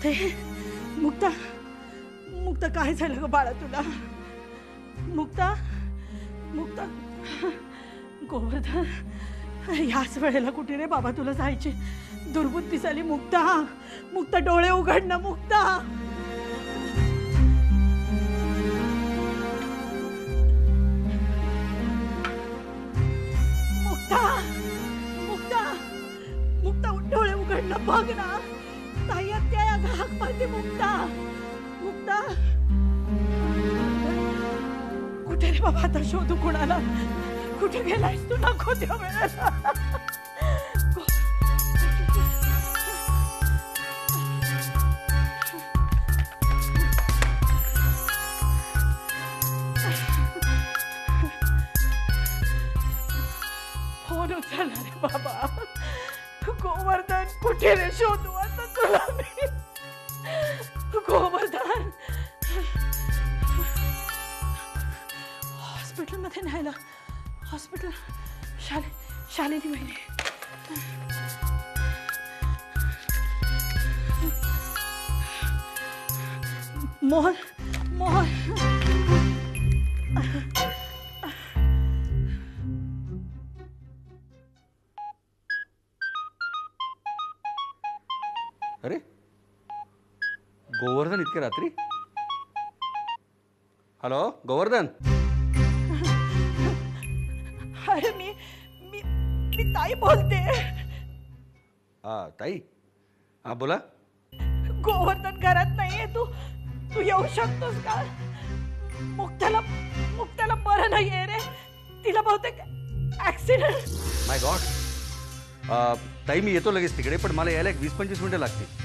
मुक्ते, मुक्ता, मुक्ता काय झालं ग बाळा तुला? मुक्ता, मुक्ता, गोवर्धन याच वेळेला कुठे रे बाबा तुला जायची दुर्बुद्धी झाली. मुक्ता, मुक्ता डोळे उघड ना मुक्ता. मुक्ता, मुक्ता, मुक्ता डोळे उघड ना, बघ ना ताई त्या हाक मारते. मुक्ता, मुक्ता कुठे रे बाबा? आता शोधू कुणाला? कुठे गेलायस तू? नको त्या वेळेला. फोन उचलला रे बाबा. गोवर्धन कुठे रे? शोधू आता तुला मी. गोवर्धन हॉस्पिटलमध्ये न्यायला. हॉस्पिटल. शालिनी वहिनी. मोहन, मोहन. अरे गोवर्धन इतके रात्री? हॅलो गोवर्धन. अरे मी मी मी ताई बोलते. हा ताई. हा बोला. गोवर्धन घरात नाहीये. तू तू येऊ शकतोस का? मुक्ताला बरं नाहीये रे. तिला बहुतेक ऍक्सिडेंट. माय गॉड. ताई मी येतो लगेच तिकडे, पण मला यायला 20-25 मिनिटं लागतील.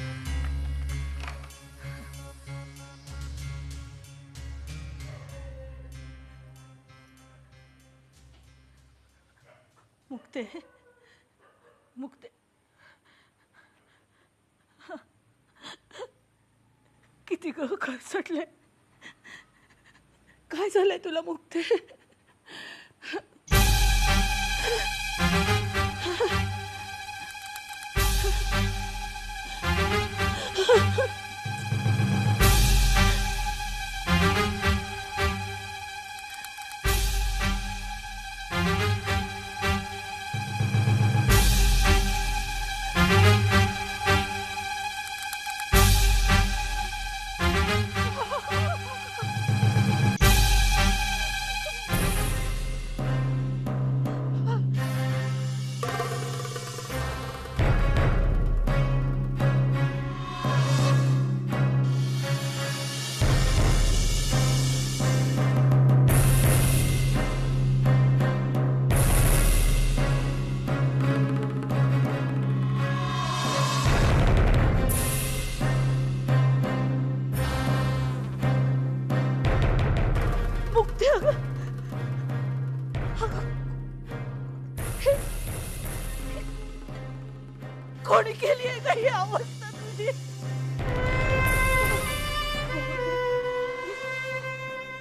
मुक्ते, मुक्ते, किती ग खरचटले. काय झालंय तुला मुक्ते? कोणी केली आहे का ही अवस्था तुझी?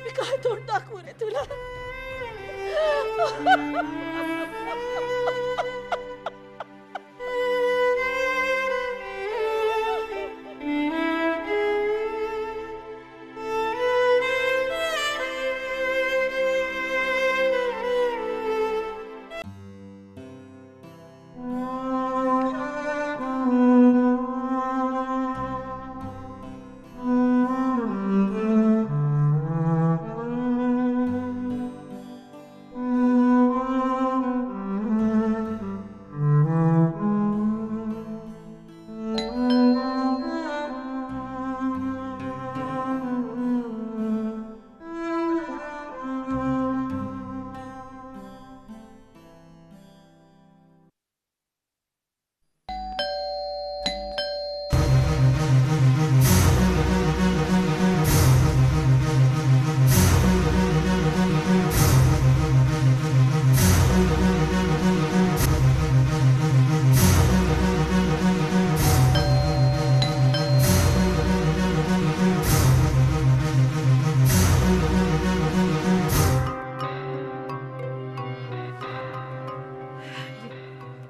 मी काय तोंड दाखवू रे तुला?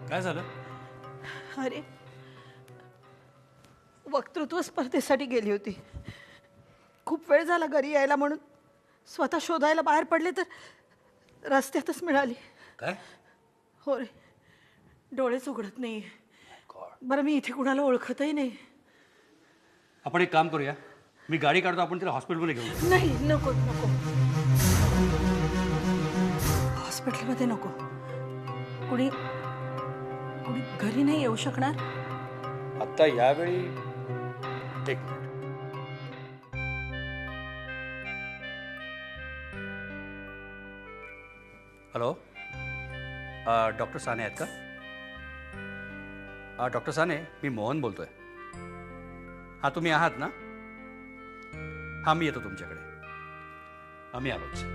काय झालं? अरे वक्तृत्व स्पर्धेसाठी गेली होती. खूप वेळ झाला घरी यायला म्हणून स्वतः शोधायला बाहेर पडले तर रस्त्यातच मिळाली. काय? हो रे, डोळेच उघडत नाही. बरं, मी इथे कुणाला ओळखतही नाही. आपण एक काम करूया, मी गाडी काढतो, आपण तिला हॉस्पिटलमध्ये घेऊ. नाही, नको नको, हॉस्पिटलमध्ये नको. कुणी कुणी घरी नाही येऊ शकणार? आत्ता यावेळी एक मिनिट. हॅलो, डॉक्टर साने आहेत का? डॉक्टर साने, मी मोहन बोलतोय. हां, तुम्ही आहात ना? हां, मी येतो तुमच्याकडे. आम्ही आलोच.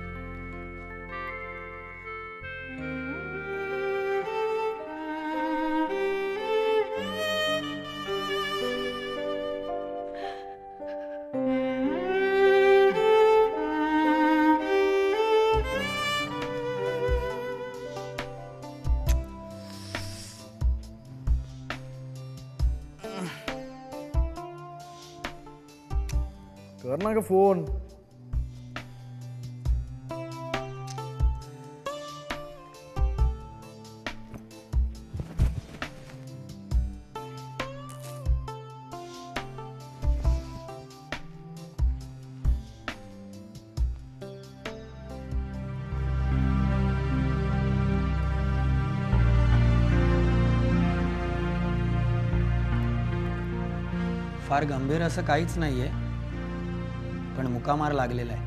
कर ना ग फोन. फार गंभीर असं काहीच नाहीये, पण मुकामार लागलेला आहे.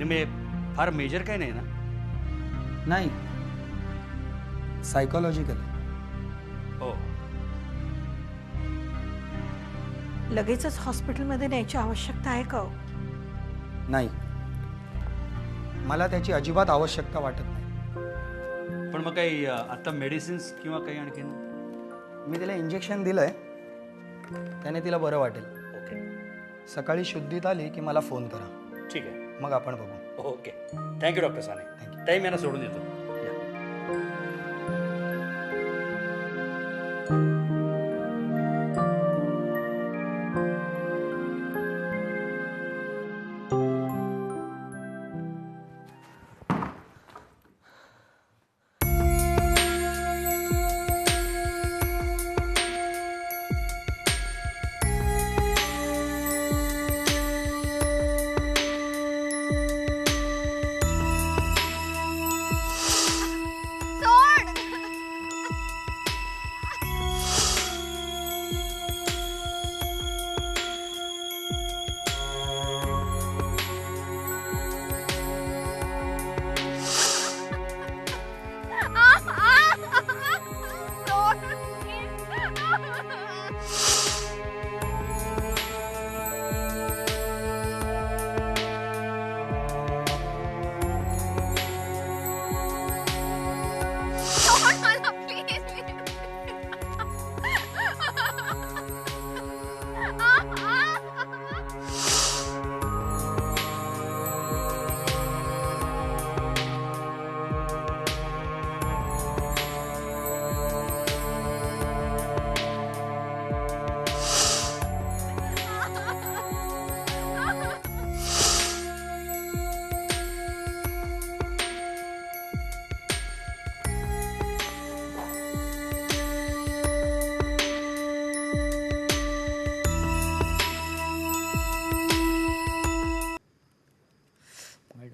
तुम्ही फार मेजर काही नाही ना? नाही, सायकोलॉजिकल. हो. लगेचच हॉस्पिटलमध्ये न्यायची आवश्यकता आहे का? नाही, मला त्याची अजिबात आवश्यकता वाटत नाही. पण मग काही आता मेडिसिन्स किंवा काही आणखीन? मी तिला इंजेक्शन दिलंय, त्याने तिला बरं वाटेल. ओके, सकाळी शुद्धीत आली की मला फोन करा. ठीक आहे, मग आपण बघू. Okay. Thank you doctor Sane. Thank you. Time यांना सोडून येतो.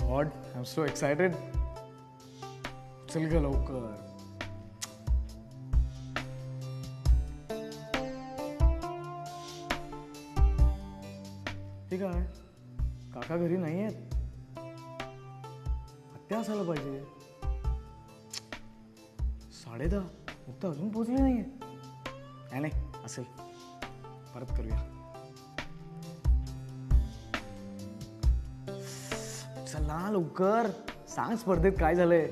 God, I'm so excited. चल ग लवकर. ठीक आहे, काका घरी नाही आहेत. आत्या असायला पाहिजे. 10:30 मुक्ता अजून पोहोचली नाहीये. नाही असेल, परत करूया. चला लवकर सांग, स्पर्धेत काय झालंय?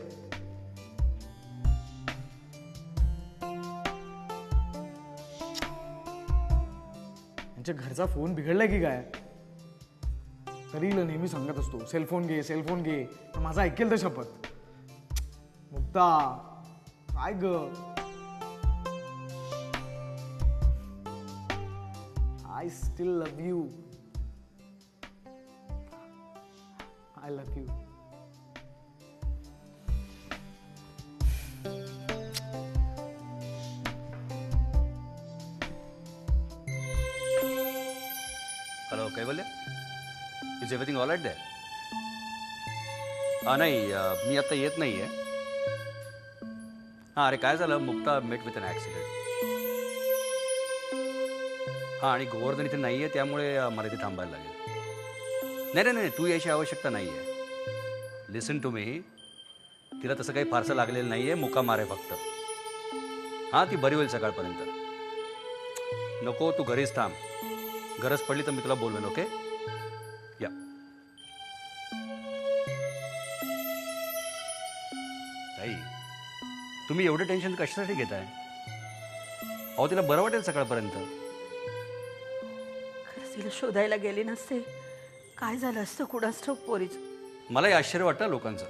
त्यांच्या घरचा फोन बिघडलाय की काय? तरी नेहमी सांगत असतो सेलफोन घे, सेलफोन घे, पण माझा ऐकेल तर शपथ. मुक्ता काय ग? I still love you. I love you. Hello काय बोलले? Is everything all right there? नाही मी आता येत नाही आहे. हां अरे काय झालं, मुक्ता मेट विथ अन ॲक्सिडेंट. हां आणि गोवर्धन इथे नाही आहे, त्यामुळे मला इथे थांबायला लागेल. नाही नाही नाही, तू यायची आवश्यकता नाही आहे. लिसन टू मी, तिला तसं काही फारसं लागलेलं नाही आहे, मुक्कामार आहे फक्त. हां ती बरी होईल सकाळपर्यंत. नको तू घरीच थांब, गरज पडली तर मी तुला बोलवेन. ओके या. ताई तुम्ही एवढं टेन्शन कशासाठी घेताय? अहो तिला बरं वाटेल सकाळपर्यंत. खरंच तिला शोधायला गेले नसते, काय झालं असतं कुणास ठाऊक पोरीचं. मलाही आश्चर्य वाटतं लोकांचं.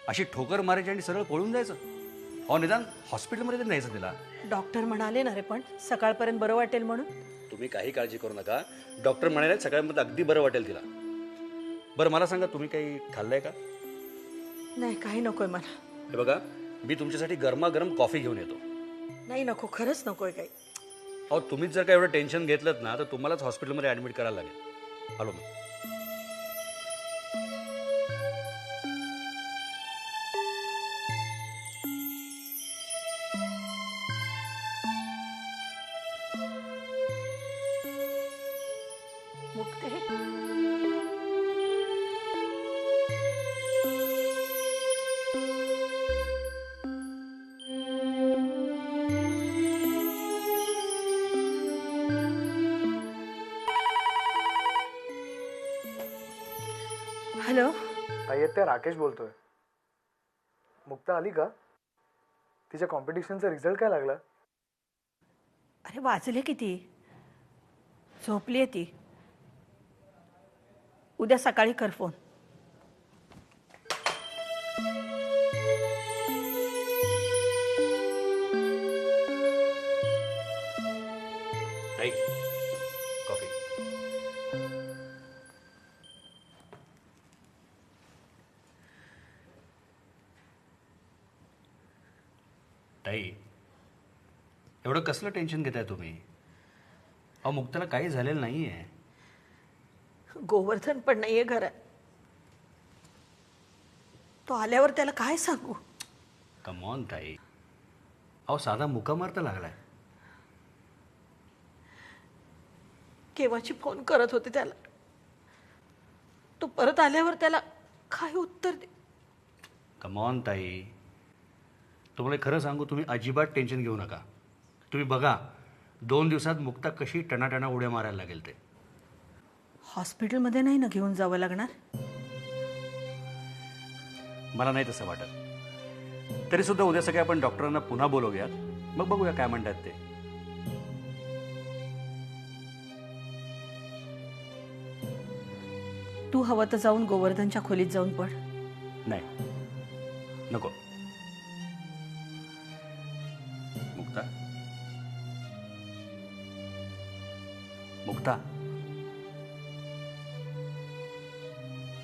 अशी ठोकर मारायची आणि सरळ पळून जायचं. अहो निदान हॉस्पिटलमध्ये तरी न्यायचं तिला. डॉक्टर म्हणाले ना रे पण सकाळपर्यंत बरं वाटेल म्हणून. तुम्ही काही काळजी करू नका, डॉक्टर म्हणाले सकाळमध्ये अगदी बरं वाटेल तिला. बरं मला सांगा, तुम्ही काही खाल्लंय का? नाही काही नकोय मला. हे बघा, मी तुमच्यासाठी गरमागरम कॉफी घेऊन येतो. नाही नको, खरंच नकोय काही. अहो तुम्हीच जर का एवढं टेन्शन घेतलं ना तर तुम्हालाच हॉस्पिटलमध्ये ॲडमिट करायला लागेल. हॅलो मग. मुक्ते हॅलो. ते राकेश बोलतोय. मुक्ता आली का? तिच्या कॉम्पिटिशनचा रिझल्ट काय लागला? अरे वाजले किती? झोपली आहे ती. उद्या सकाळी कर फोन. ताई कॉफी. ताई एवढं कसलं टेन्शन घेताय तुम्ही? अहो मुक्ताला काही झालेलं नाही आहे. गोवर्धन पण नाहीये घरात. तो आल्यावर त्याला काय सांगू? कम ऑन ताई, अहो साधा मुक्कामार तर लागलाय. केव्हाची फोन करत होते त्याला. तो परत आल्यावर त्याला काय उत्तर दे? कम ऑन ताई, तुम्हाला खरं सांगू, तुम्ही अजिबात टेन्शन घेऊ नका. तुम्ही बघा 2 दिवसात मुक्ता कशी टणाटणा उड्या मारायला लागेल ते. हॉस्पिटलमध्ये नाही ना घेऊन जावं लागणार? मला नाही तसं वाटत. तरी सुद्धा उद्या सगळे आपण डॉक्टरांना पुन्हा बोलवूयात, मग बघूया काय म्हणतात ते. तू हवं तर जाऊन गोवर्धनच्या खोलीत जाऊन पड. नाही नको. Mukta, Mukta,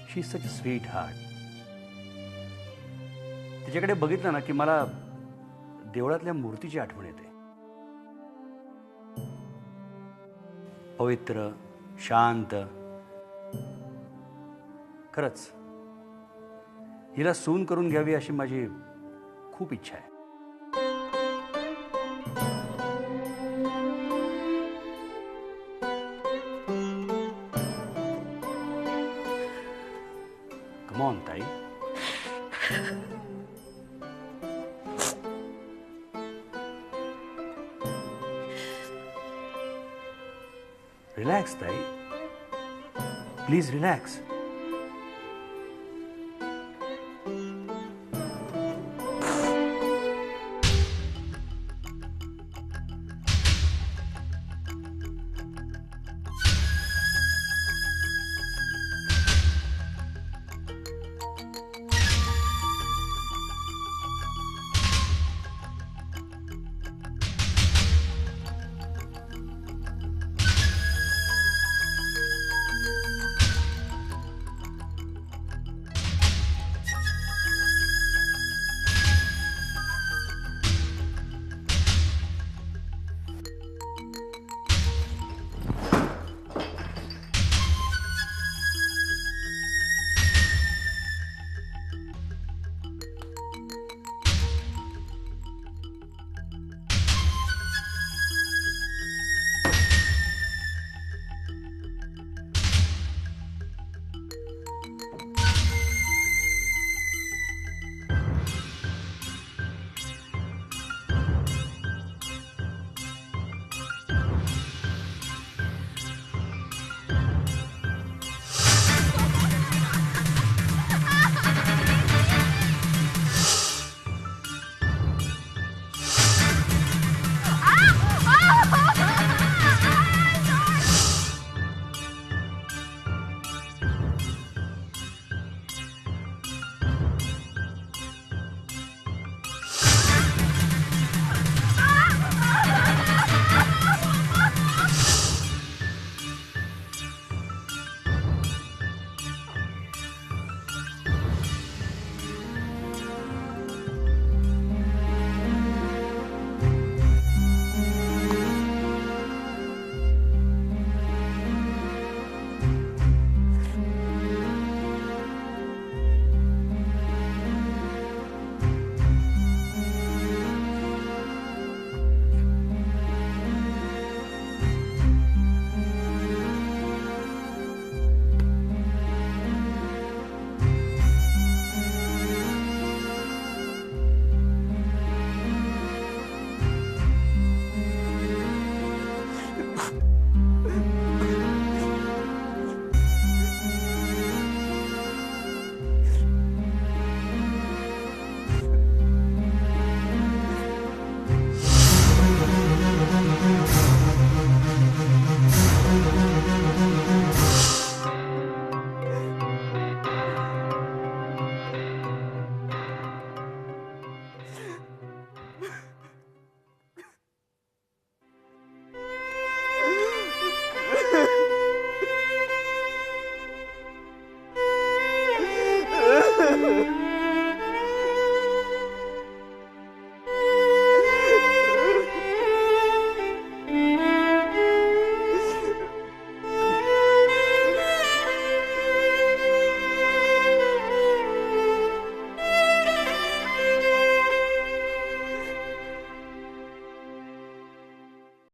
she is such a sweetheart. तिच्याकडे बघितलं ना की मला देवळातल्या मूर्तीची आठवण येते. पवित्र, शांत. खरंच हिला सून करून घ्यावी अशी माझी खूप इच्छा आहे. कम ऑन ताई. रिलॅक्स ताई, प्लीज रिलॅक्स.